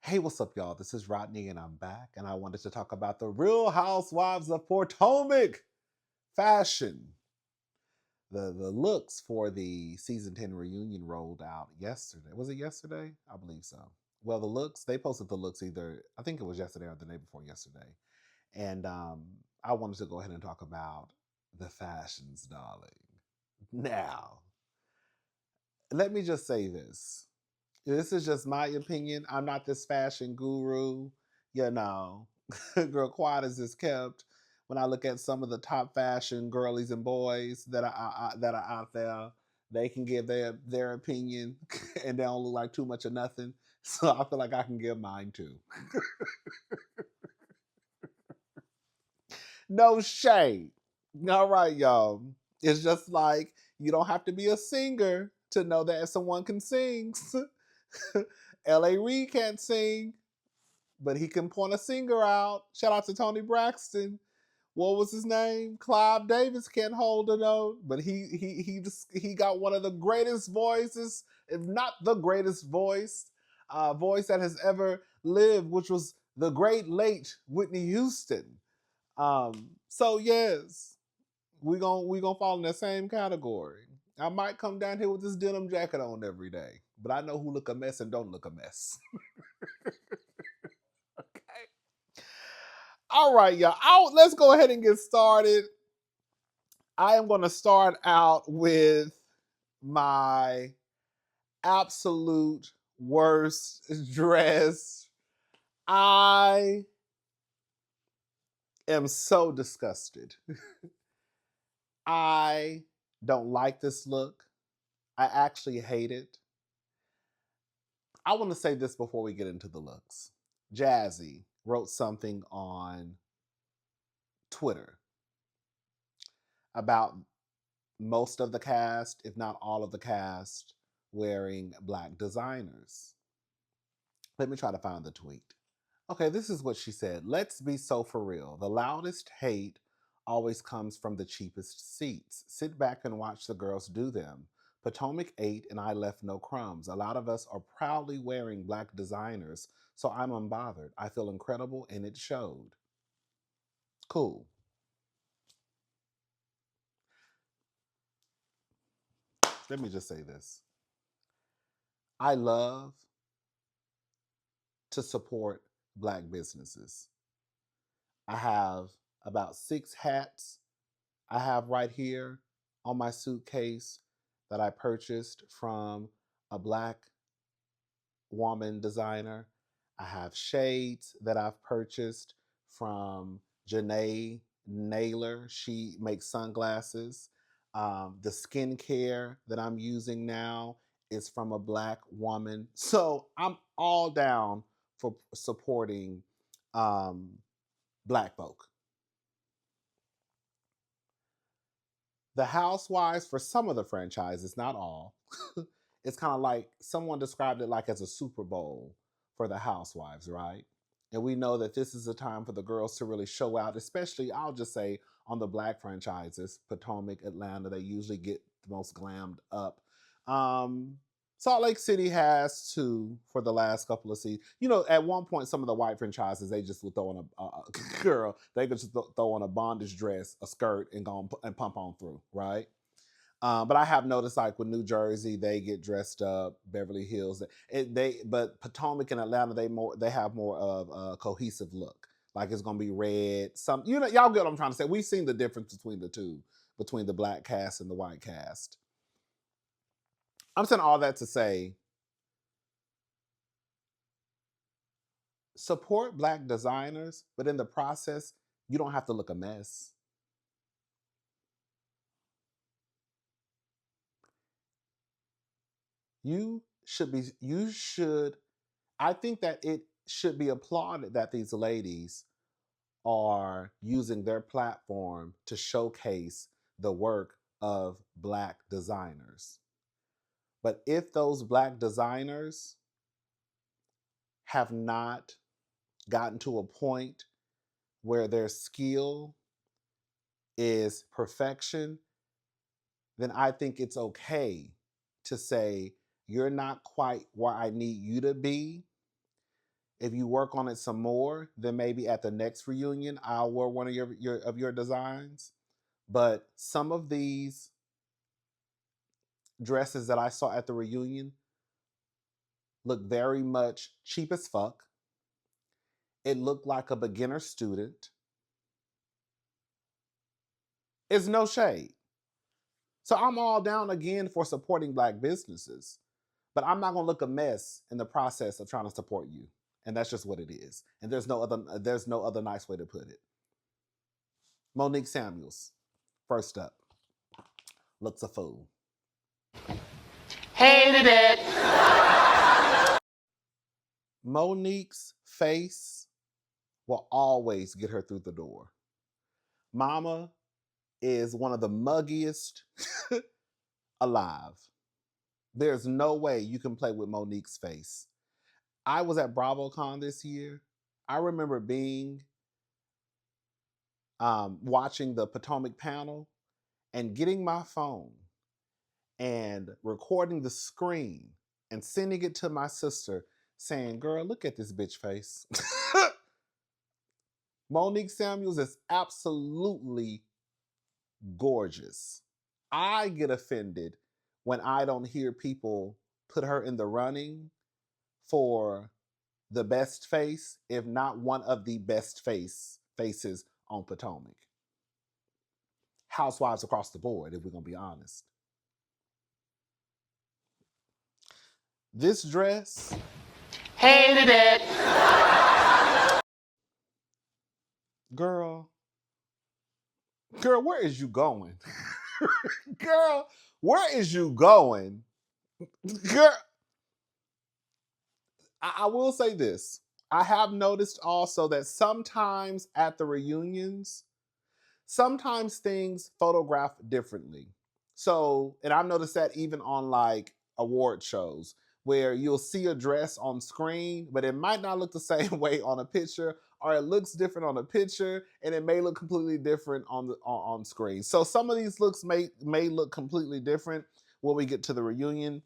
Hey, what's up, y'all? This is Rodney, and I'm back, and I wanted to talk about the Real Housewives of Potomac fashion. The looks for the season 10 reunion rolled out yesterday. Was it yesterday? I believe so. Well, the looks, they posted the looks either, I think it was yesterday or the day before yesterday. And I wanted to go ahead and talk about the fashions, darling. Now, let me just say this. This is just my opinion. I'm not this fashion guru. You know, girl, quiet as is kept. When I look at some of the top fashion girlies and boys that are out there, they can give their opinion, and they don't look like too much of nothing. So I feel like I can give mine too. No shade. All right, y'all. It's just like you don't have to be a singer to know that someone can sing. L.A. Reid can't sing, but he can point a singer out. Shout out to Tony Braxton. What was his name? Clive Davis can't hold a note, but he got one of the greatest voices, if not the greatest voice that has ever lived, which was the great late Whitney Houston. So yes, we gonna fall in that same category. I might come down here with this denim jacket on every day, but I know who look a mess and don't look a mess. Okay. All right, y'all. Let's go ahead and get started. I am going to start out with my absolute worst dress. I am so disgusted. I don't like this look. I actually hate it. I want to say this before we get into the looks. Jazzy wrote something on Twitter about most of the cast, if not all of the cast, wearing black designers. Let me try to find the tweet. Okay, this is what she said. Let's be so for real. The loudest hate always comes from the cheapest seats. Sit back and watch the girls do them. Potomac ate and I left no crumbs. A lot of us are proudly wearing black designers, so I'm unbothered. I feel incredible and it showed. Cool. Let me just say this. I love to support black businesses. I have about 6 hats I have right here on my suitcase that I purchased from a black woman designer. I have shades that I've purchased from Janae Naylor. She makes sunglasses. The skincare that I'm using now is from a black woman. So I'm all down for supporting um, black folk. The Housewives, for some of the franchises, not all, it's kind of like someone described it like as a Super Bowl for the Housewives, right? And we know that this is a time for the girls to really show out, especially, I'll just say, on the black franchises, Potomac, Atlanta, they usually get the most glammed up. Um, Salt Lake City has too for the last couple of seasons. You know, at one point, some of the white franchises they just would throw on a girl. They could just throw on a bondage dress, a skirt, and go and pump on through, right? But I have noticed, like with New Jersey, they get dressed up. Beverly Hills, but Potomac and Atlanta, they have more of a cohesive look. Like it's gonna be red. Some y'all get what I'm trying to say. We've seen the difference between the two, between the black cast and the white cast. I'm saying all that to say, support black designers, but in the process, you don't have to look a mess. You should I think that it should be applauded that these ladies are using their platform to showcase the work of black designers. But if those black designers have not gotten to a point where their skill is perfection, then I think it's okay to say, you're not quite where I need you to be. If you work on it some more, then maybe at the next reunion, I'll wear one of your designs. But some of these dresses that I saw at the reunion look very much cheap as fuck. It looked like a beginner student. It's no shade. So I'm all down again for supporting Black businesses, but I'm not gonna look a mess in the process of trying to support you, and that's just what it is. And there's no other nice way to put it. Monique Samuels, first up, looks a fool. Hated it. Monique's face will always get her through the door. Mama is one of the muggiest alive. There's no way you can play with Monique's face. I was at BravoCon this year. I remember being watching the Potomac panel and getting my phone and recording the screen and sending it to my sister saying, girl, look at this bitch face. Monique Samuels is absolutely gorgeous. I get offended when I don't hear people put her in the running for the best face, if not one of the best faces on Potomac. Housewives across the board, if we're gonna be honest. This dress, Hated it. girl, where is you going? Girl, where is you going? Girl, I will say this. I have noticed also that sometimes at the reunions, sometimes things photograph differently. So, and I've noticed that even on like award shows where you'll see a dress on screen, but it might not look the same way on a picture, or it looks different on a picture, and it may look completely different on screen. So some of these looks may look completely different when we get to the reunion.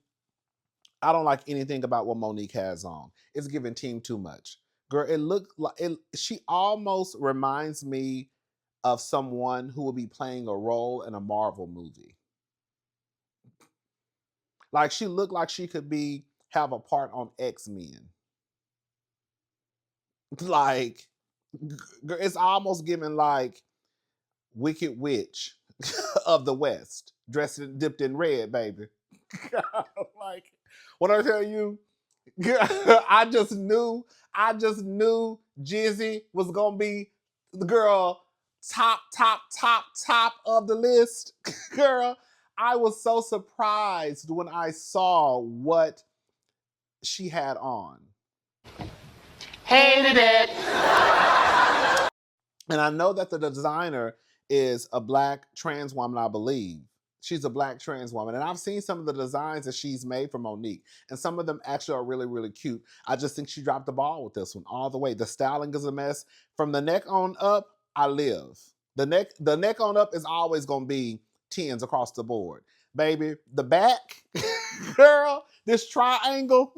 I don't like anything about what Monique has on. It's giving team too much. Girl, it looked like she almost reminds me of someone who will be playing a role in a Marvel movie. Like she looked like she could have a part on X-Men. Like it's almost giving like Wicked Witch of the West, dipped in red, baby. Like when I tell you, I just knew Jazzy was gonna be the girl top of the list. Girl, I was so surprised when I saw what she had on. Hated it. And I know that the designer is a Black trans woman, I believe. She's a Black trans woman. And I've seen some of the designs that she's made for Monique. And some of them actually are really, really cute. I just think she dropped the ball with this one all the way. The styling is a mess. From the neck on up, I live. The neck on up is always going to be 10s across the board. Baby, the back, girl, this triangle,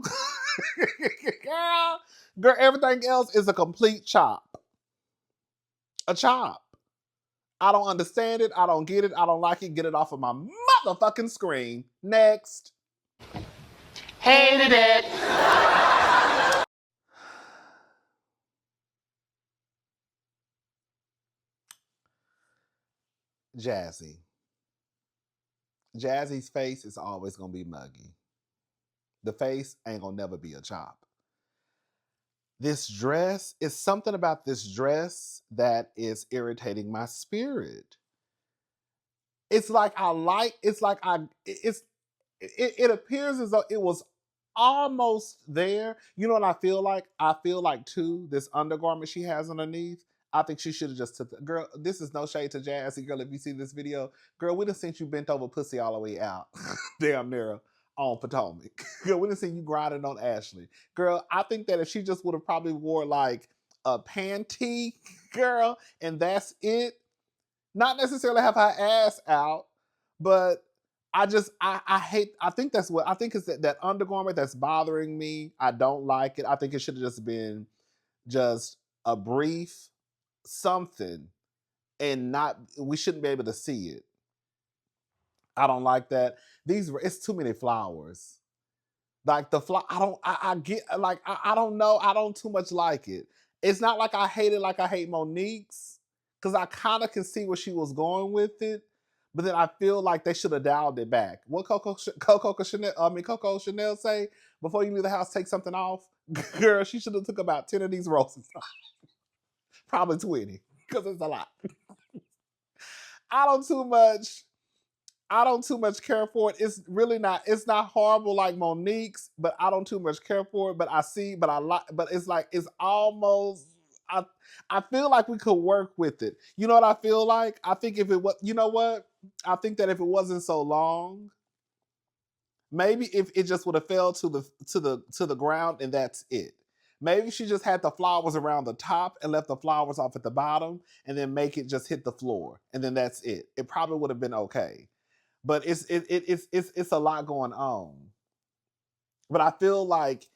girl, everything else is a complete chop. A chop. I don't understand it. I don't get it. I don't like it. Get it off of my motherfucking screen. Next. Hated it. Jazzy. Jazzy's face is always going to be muggy. The face ain't going to never be a chop. This dress is something about this dress that is irritating my spirit. It appears as though it was almost there. You know what I feel like? I feel like too, this undergarment she has underneath, I think she should have just took the girl. This is no shade to Jazzy, girl. If you see this video, girl, we done seen you bent over pussy all the way out. Damn near on Potomac. Girl, we done seen you grinding on Ashley. Girl, I think that if she just would have probably wore like a panty, girl, and that's it. Not necessarily have her ass out, but I hate. I think that's what I think is that undergarment that's bothering me. I don't like it. I think it should have just been just a brief something, and not we shouldn't be able to see it. I don't like that. It's too many flowers. Like the fly, I get like I don't know. I don't too much like it. It's not like I hate it like I hate Monique's, because I kind of can see where she was going with it. But then I feel like they should have dialed it back. What Coco Chanel say before you leave the house, take something off. Girl, she should have took about 10 of these roses, probably 20, because it's a lot. I don't too much. I don't too much care for it. It's really not. It's not horrible like Monique's, but I don't too much care for it. But I see. But I like. But it's like it's almost. I I feel like we could work with it. You know what I feel like? I think if it was, you know what? I think that if it wasn't so long, maybe if it just would have fell to the ground and that's it. Maybe she just had the flowers around the top and left the flowers off at the bottom, and then make it just hit the floor, and then that's it. It probably would have been okay, but it's a lot going on. But I feel like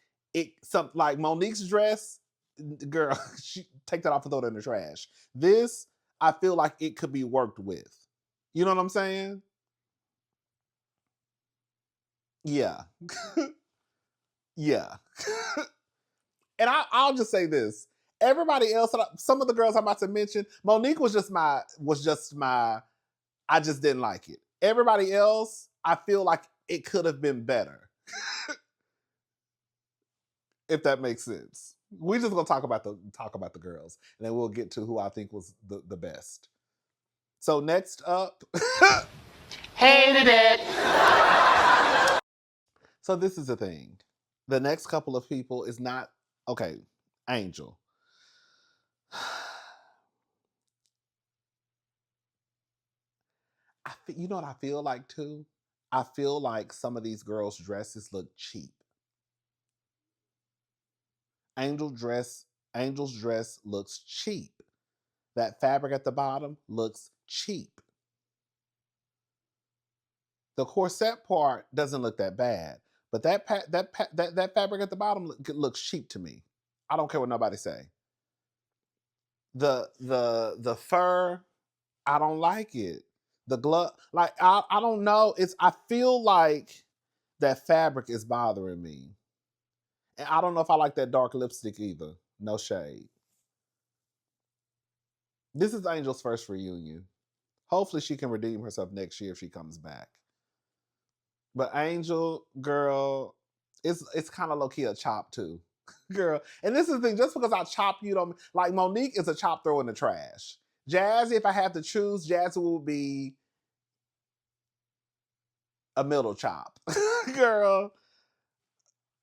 some like Monique's dress, girl, she take that off and throw it in the trash. This, I feel like it could be worked with. You know what I'm saying? Yeah, yeah. And I'll just say this: everybody else, some of the girls I'm about to mention, Monique was just my. I just didn't like it. Everybody else, I feel like it could have been better. If that makes sense. We're just gonna talk about the girls, and then we'll get to who I think was the best. So next up, Hated it. so this is the thing. The next couple of people is not okay. Angel. You know what I feel like too? I feel like some of these girls' dresses look cheap. Angel dress, Angel's dress looks cheap. That fabric at the bottom looks cheap. The corset part doesn't look that bad, but that fabric at the bottom looks cheap to me. I don't care what nobody say. The fur, I don't like it. The glove, like I don't know. I feel like that fabric is bothering me, and I don't know if I like that dark lipstick either. No shade. This is Angel's first reunion. Hopefully, she can redeem herself next year if she comes back. But Angel, girl, it's kind of low key a chop too, girl. And this is the thing: just because I chop, you don't like Monique is a chop throw in the trash. Jazzy, if I had to choose, Jazzy would be a middle chop, girl.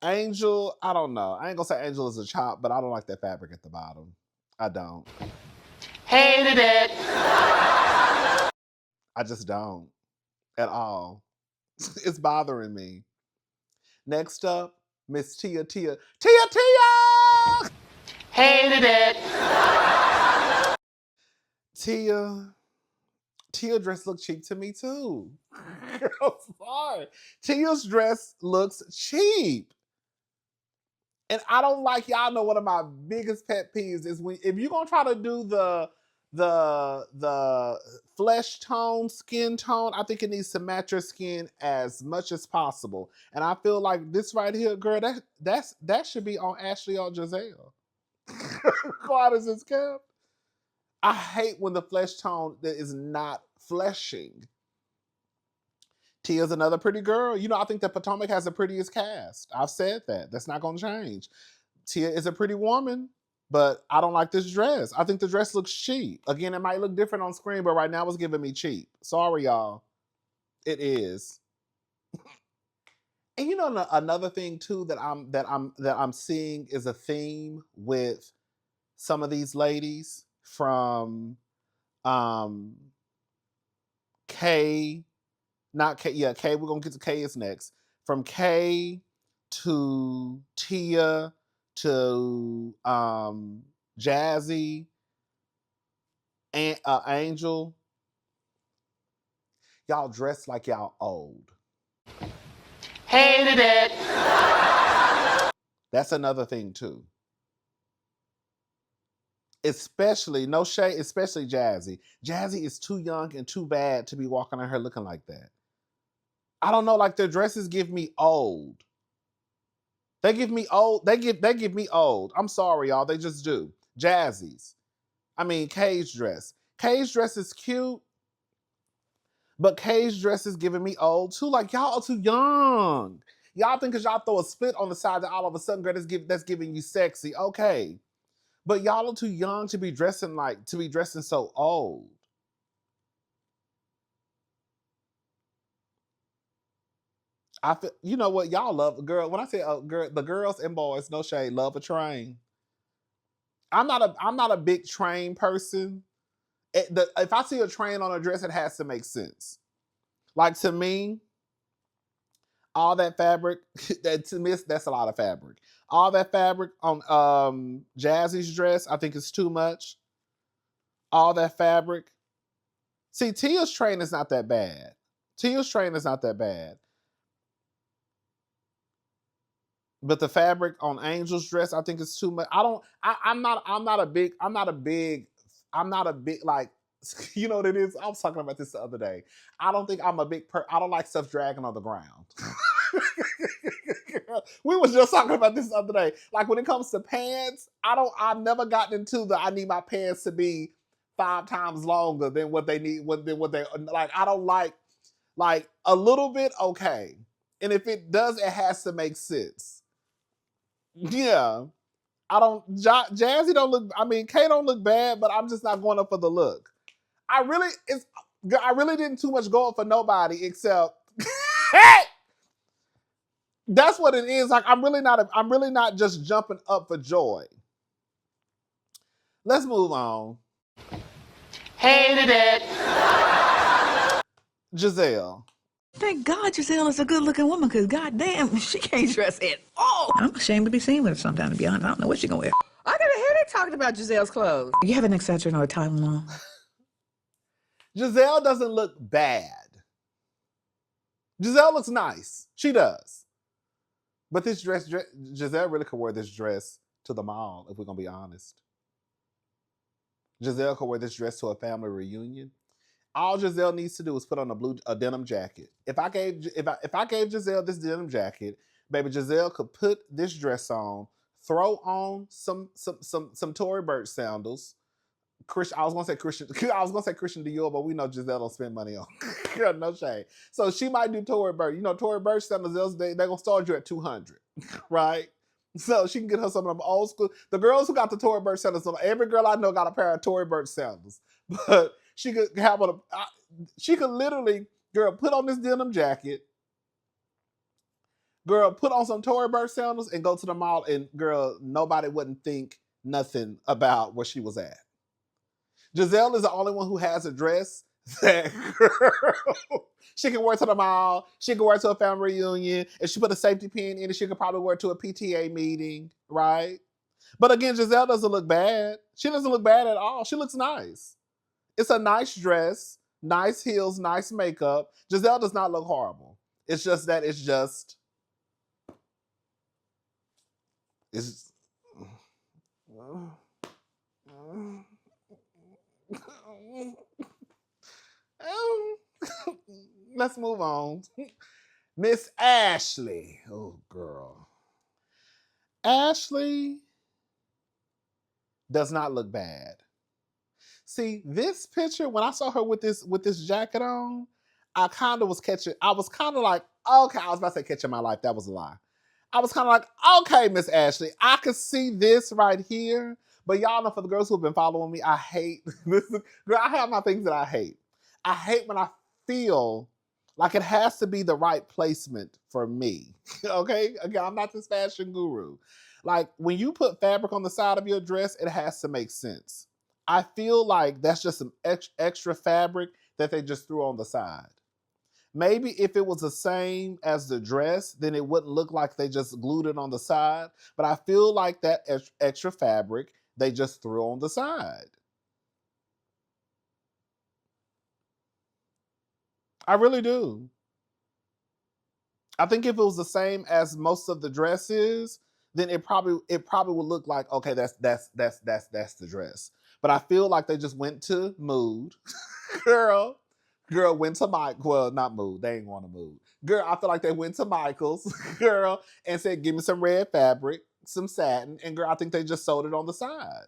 Angel, I don't know. I ain't gonna say Angel is a chop, but I don't like that fabric at the bottom. I don't. Hated it. I just don't at all. It's bothering me. Next up, Miss Tia. Hated it. Tia. Tia dress looks cheap to me too. Girl, sorry. Tia's dress looks cheap. And I don't like, y'all know one of my biggest pet peeves is when if you're gonna try to do the flesh tone, skin tone, I think it needs to match your skin as much as possible. And I feel like this right here, girl, that should be on Ashley or Jazelle. God is this kept. I hate when the flesh tone that is not fleshing. Tia's another pretty girl. You know, I think that Potomac has the prettiest cast. I've said that. That's not going to change. Tia is a pretty woman, but I don't like this dress. I think the dress looks cheap. Again, it might look different on screen, but right now it's giving me cheap. Sorry, y'all. It is. And you know another thing too that I'm seeing is a theme with some of these ladies from um K, not K, yeah, K, we're gonna get to K is next. From K to Tia to Jazzy and Angel. Y'all dress like y'all old. Hated it. That's another thing too. Especially, no shade, especially Jazzy. Jazzy is too young and too bad to be walking on her looking like that. I don't know, like their dresses give me old. They give me old. They give me old. I'm sorry, y'all. They just do. Jazzy's. I mean, Kay's dress. Kay's dress is cute, but Kay's dress is giving me old too. Like y'all are too young. Y'all think because y'all throw a split on the side that all of a sudden, girl, that's giving you sexy. Okay. But y'all are too young to be dressing so old. I feel, you know what, y'all love girl. When I say girl, the girls and boys, no shade, love a train. I'm not a big train person. If I see a train on a dress, it has to make sense. Like to me, all that fabric, that to me that's a lot of fabric. All that fabric on Jazzy's dress, I think is too much. All that fabric. See, Tia's train is not that bad. Tia's train is not that bad. But the fabric on Angel's dress, I think it's too much. I'm not a big, like, you know what it is? I was talking about this the other day. I don't think I'm a big I don't like stuff dragging on the ground. We was just talking about this the other day. Like when it comes to pants, I've never gotten into I need my pants to be 5 times longer than what they need, than what they like. I don't like a little bit, okay. And if it does, it has to make sense. Yeah. Jazzy don't look, I mean, Kay don't look bad, but I'm just not going up for the look. I really didn't too much go up for nobody except that's what it is. Like I'm really not just jumping up for joy. Let's move on. Hated it. Jazelle. Thank God Jazelle is a good-looking woman, because goddamn, she can't dress at all. I'm ashamed to be seen with her sometimes, to be honest. I don't know what she's gonna wear. I gotta hear they talking about Giselle's clothes. You have an Excedrin or a Tylenol? Jazelle doesn't look bad. Jazelle looks nice. She does. But this dress, Jazelle really could wear this dress to the mall, if we're gonna be honest. Jazelle could wear this dress to a family reunion. All Jazelle needs to do is put on a denim jacket. If I gave Jazelle this denim jacket, baby, Jazelle could put this dress on, throw on some Tory Burch sandals. I was gonna say Christian Dior, but we know Jazelle don't spend money on. No shade. So she might do Tory Burch. You know, Tory Burch sandals, they're gonna start you at $200, right? So she can get her some of them old school. The girls who got the Tory Burch sandals, every girl I know got a pair of Tory Burch sandals. But she could have she could literally, girl, put on this denim jacket, girl, put on some Tory Burch sandals and go to the mall, and girl, nobody wouldn't think nothing about where she was at. Jazelle is the only one who has a dress that girl, she can wear to the mall, she can wear to a family reunion. If she put a safety pin in it, she could probably wear to a PTA meeting, right? But again, Jazelle doesn't look bad. She doesn't look bad at all. She looks nice. It's a nice dress, nice heels, nice makeup. Jazelle does not look horrible. It's just that it's let's move on. Miss Ashley. Oh, girl. Ashley does not look bad. See, this picture, when I saw her with this jacket on, I was kind of like, okay, I was about to say catching my life. That was a lie. I was kind of like, okay, Miss Ashley, I could see this right here. But y'all know, for the girls who have been following me, I hate this. Girl, I have my things that I hate. I hate when I feel like it has to be the right placement for me. Okay? Again, I'm not this fashion guru. Like when you put fabric on the side of your dress, it has to make sense. I feel like that's just some extra fabric that they just threw on the side. Maybe if it was the same as the dress, then it wouldn't look like they just glued it on the side. But I feel like that extra fabric they just threw on the side. I really do. I think if it was the same as most of the dresses, then it probably would look like, okay, that's the dress. But I feel like they just went to Mood, girl. Girl went to Mike. Well, not Mood. They ain't going to Mood. Girl, I feel like they went to Michael's, girl, and said, "Give me some red fabric, some satin," and girl, I think they just sold it on the side.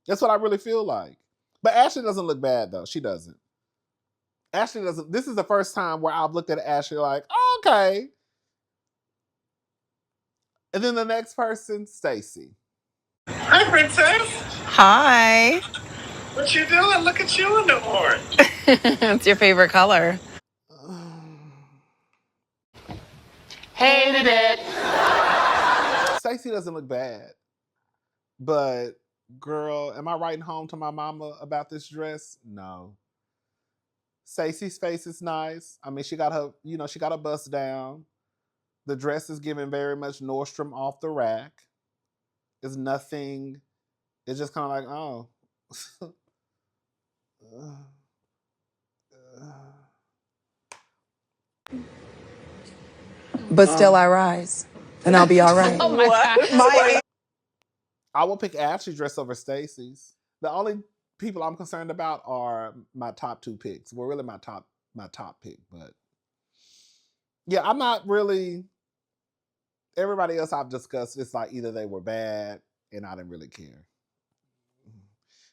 That's what I really feel like. But Ashley doesn't look bad though. She doesn't. Ashley doesn't. This is the first time where I've looked at Ashley like, okay. And then the next person, Stacy. Hi, princess. Hi. What you doing? Look at you in the morning. It's your favorite color. Hated it. Stacy doesn't look bad, but girl, am I writing home to my mama about this dress? No. Stacy's face is nice. I mean, she got her, she got her bust down. The dress is giving very much Nordstrom off the rack. It's nothing. It's just kind of like, oh. But still I rise, and I'll be all right. Oh my God. I will pick Ashley's dress over Stacy's. The only people I'm concerned about are my top two picks. Well, really my top pick, but yeah, I'm not really. Everybody else I've discussed, it's like either they were bad and I didn't really care.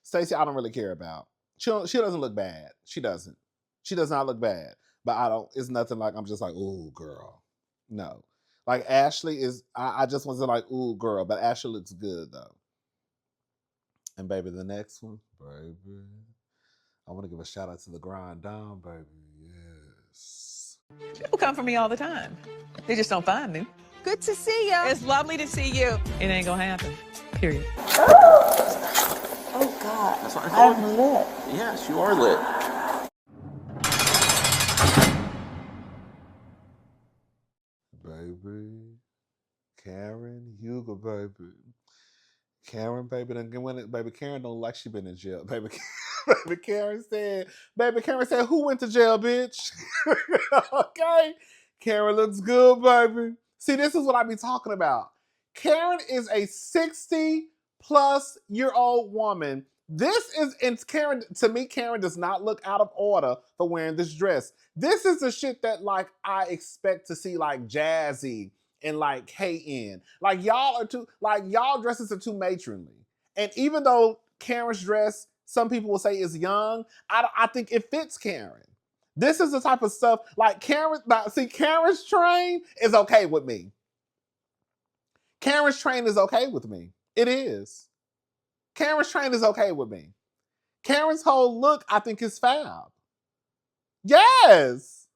Stacy, I don't really care about. She doesn't look bad. She doesn't. She does not look bad. But I don't. It's nothing like I'm just like, ooh, girl. No. Like Ashley is. I just wasn't like, ooh, girl. But Ashley looks good though. And baby, the next one, baby. I want to give a shout out to the grind down, baby. Yes. People come for me all the time. They just don't find me. Good to see you. It's lovely to see you. It ain't gonna happen. Period. Oh God, That's what I I'm thought. lit. Yes, you are lit. Baby. Karen Hugo, baby. Karen, baby, baby Karen don't look like she been in jail. Baby Karen said, who went to jail, bitch? Okay. Karen looks good, baby. See, this is what I be talking about. Karen is a 60-plus-year-old woman. This is, and Karen, to me, Karen does not look out of order for wearing this dress. This is the shit that, like, I expect to see, like, Jazzy and like KN. Like y'all dresses are too matronly. And even though Karen's dress, some people will say is young, I think it fits Karen. This is the type of stuff like Karen. See, Karen's train is okay with me. Karen's train is okay with me. It is. Karen's train is okay with me. Karen's whole look, I think, is fab. Yes.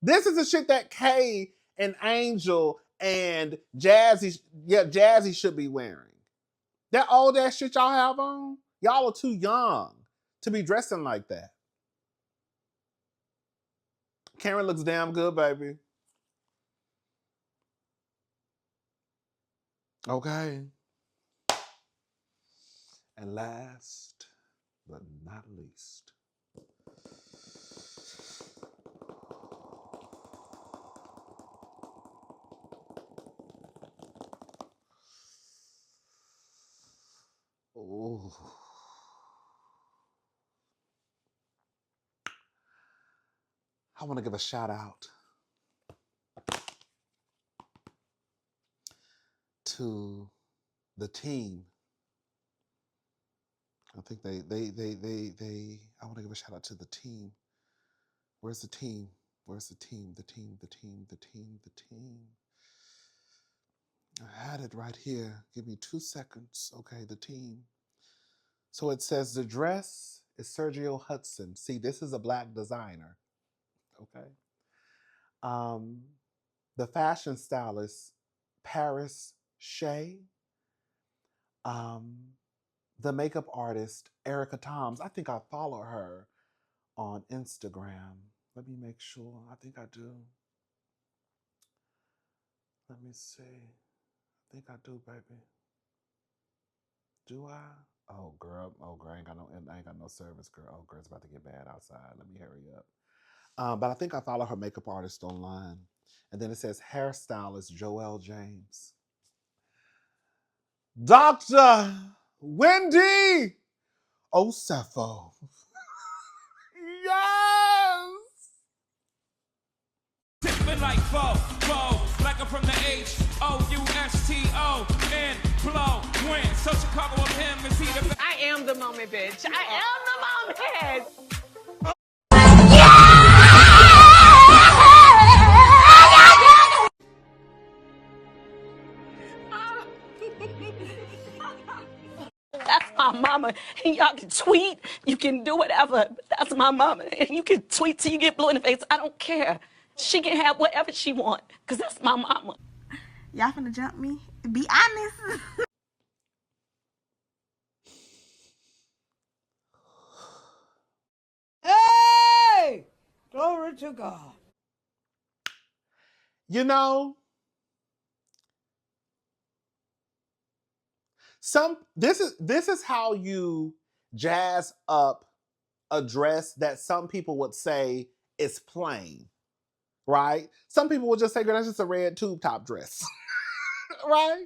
This is the shit that Kay and Angel and Jazzy should be wearing. That old ass shit y'all have on, y'all are too young to be dressing like that. Karen looks damn good, baby. Okay. And last but not least, oh, I want to give a shout out to the team. I think they I want to give a shout out to the team. Where's the team? Where's the team? The team. I had it right here. Give me 2 seconds. Okay, the team. So it says the dress is Sergio Hudson. See, this is a black designer. Okay. Um, the fashion stylist, Paris Shea. Um, the makeup artist, Erica Toms. I think I follow her on Instagram. Let me make sure. I think I do. Let me see. I think I do, baby. Do I? Oh girl, I ain't got no service, girl. Oh girl, it's about to get bad outside. Let me hurry up. But I think I follow her makeup artist online. And then it says hairstylist Joelle James. Dr. Wendy Osefo. Yes! Tipping like foe, like I'm from the Houstown, blow, win. So Chicago of him is he the I am the moment, bitch. I am the moment. That's my mama. And y'all can tweet, you can do whatever. But that's my mama. And you can tweet till you get blue in the face. I don't care. She can have whatever she want, because that's my mama. Y'all finna jump me? Be honest. Hey! Glory to God. You know, this is how you jazz up a dress that some people would say is plain, right? Some people would just say, girl, that's just a red tube top dress, right?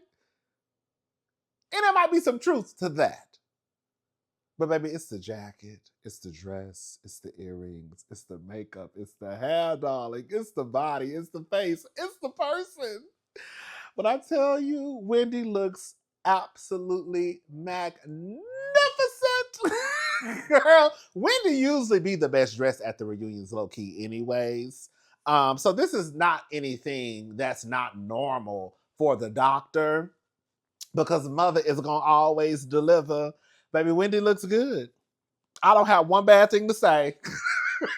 And there might be some truth to that. But baby, it's the jacket, it's the dress, it's the earrings, it's the makeup, it's the hair, darling, it's the body, it's the face, it's the person. But I tell you, Wendy looks absolutely magnificent. Girl, Wendy usually be the best dressed at the reunions, low key, anyways. So this is not anything that's not normal for the doctor, because mother is gonna always deliver. Baby, Wendy looks good. I don't have one bad thing to say.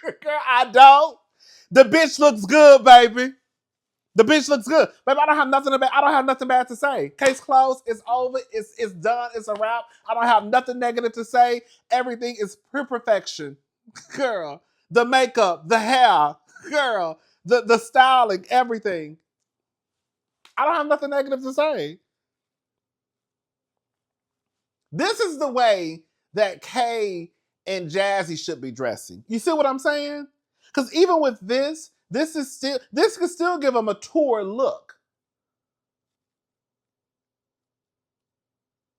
Girl, I don't. The bitch looks good, baby. The bitch looks good. Baby, I don't have nothing bad to say. Case closed. It's over. It's done. It's a wrap. I don't have nothing negative to say. Everything is pure perfection. Girl. The makeup, the hair, girl, the styling, everything. I don't have nothing negative to say. This is the way that Kay and Jazzy should be dressing. You see what I'm saying? Because even with this could still give them a tour look.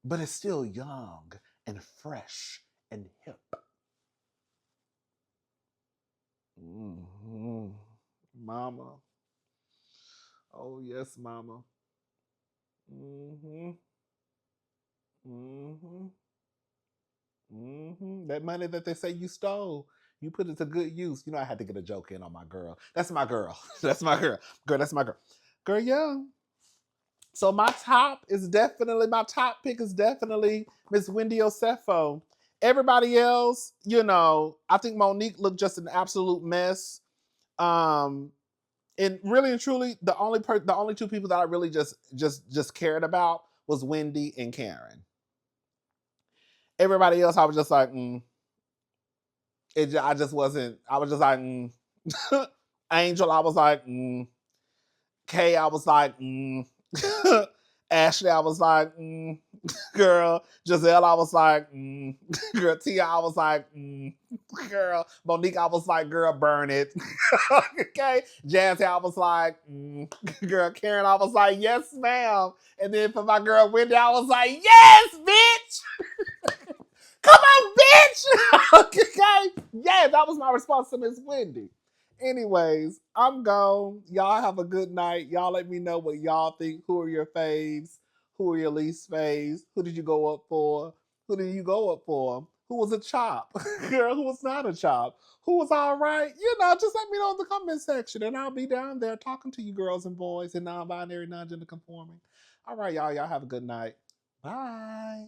But it's still young and fresh and hip. Mm-hmm. Mama. Oh, yes, mama. Mm-hmm. Mm-hmm. Mm-hmm. That money that they say you stole, you put it to good use. You know, I had to get a joke in on my girl. That's my girl. That's my girl. Girl, that's my girl. Girl, yeah. So my top pick is definitely Miss Wendy Osefo. Everybody else, you know, I think Monique looked just an absolute mess. And really and truly, the only two people that I really just cared about was Wendy and Karen. Everybody else, I was just like, I just wasn't. I was just like, Angel, I was like, Kay, I was like, Ashley, I was like, girl. Jazelle, I was like, girl. Tia, I was like, girl. Monique, I was like, girl, burn it. Okay. Jazzy, I was like, girl. Karen, I was like, yes, ma'am. And then for my girl Wendy, I was like, yes, bitch. Come on, bitch. Okay. Yeah, that was my response to Miss Wendy. Anyways, I'm gone. Y'all have a good night. Y'all let me know what y'all think. Who are your faves? Who are your least faves? Who did you go up for? Who did you go up for? Who was a chop? Girl, who was not a chop? Who was all right? You know, just let me know in the comment section, and I'll be down there talking to you girls and boys and non-binary, non-gender conforming. All right, y'all. Y'all have a good night. Bye.